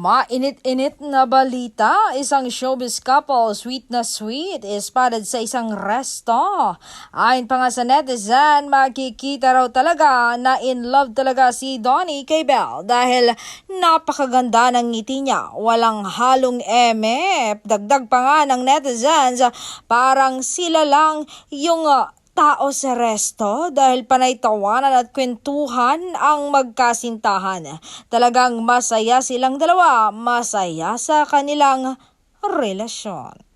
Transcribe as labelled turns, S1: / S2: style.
S1: Mainit-init na balita, isang showbiz couple, sweet na sweet, spotted sa isang resto. Ayon pa nga sa netizen, makikita raw talaga na in love talaga si Donnie kay Belle dahil napakaganda ng ngiti niya, walang halong eme. Dagdag pa nga ng netizens, parang sila lang yung tao sa resto dahil panay tawanan at kwentuhan ang magkasintahan. Talagang masaya silang dalawa, masaya sa kanilang relasyon.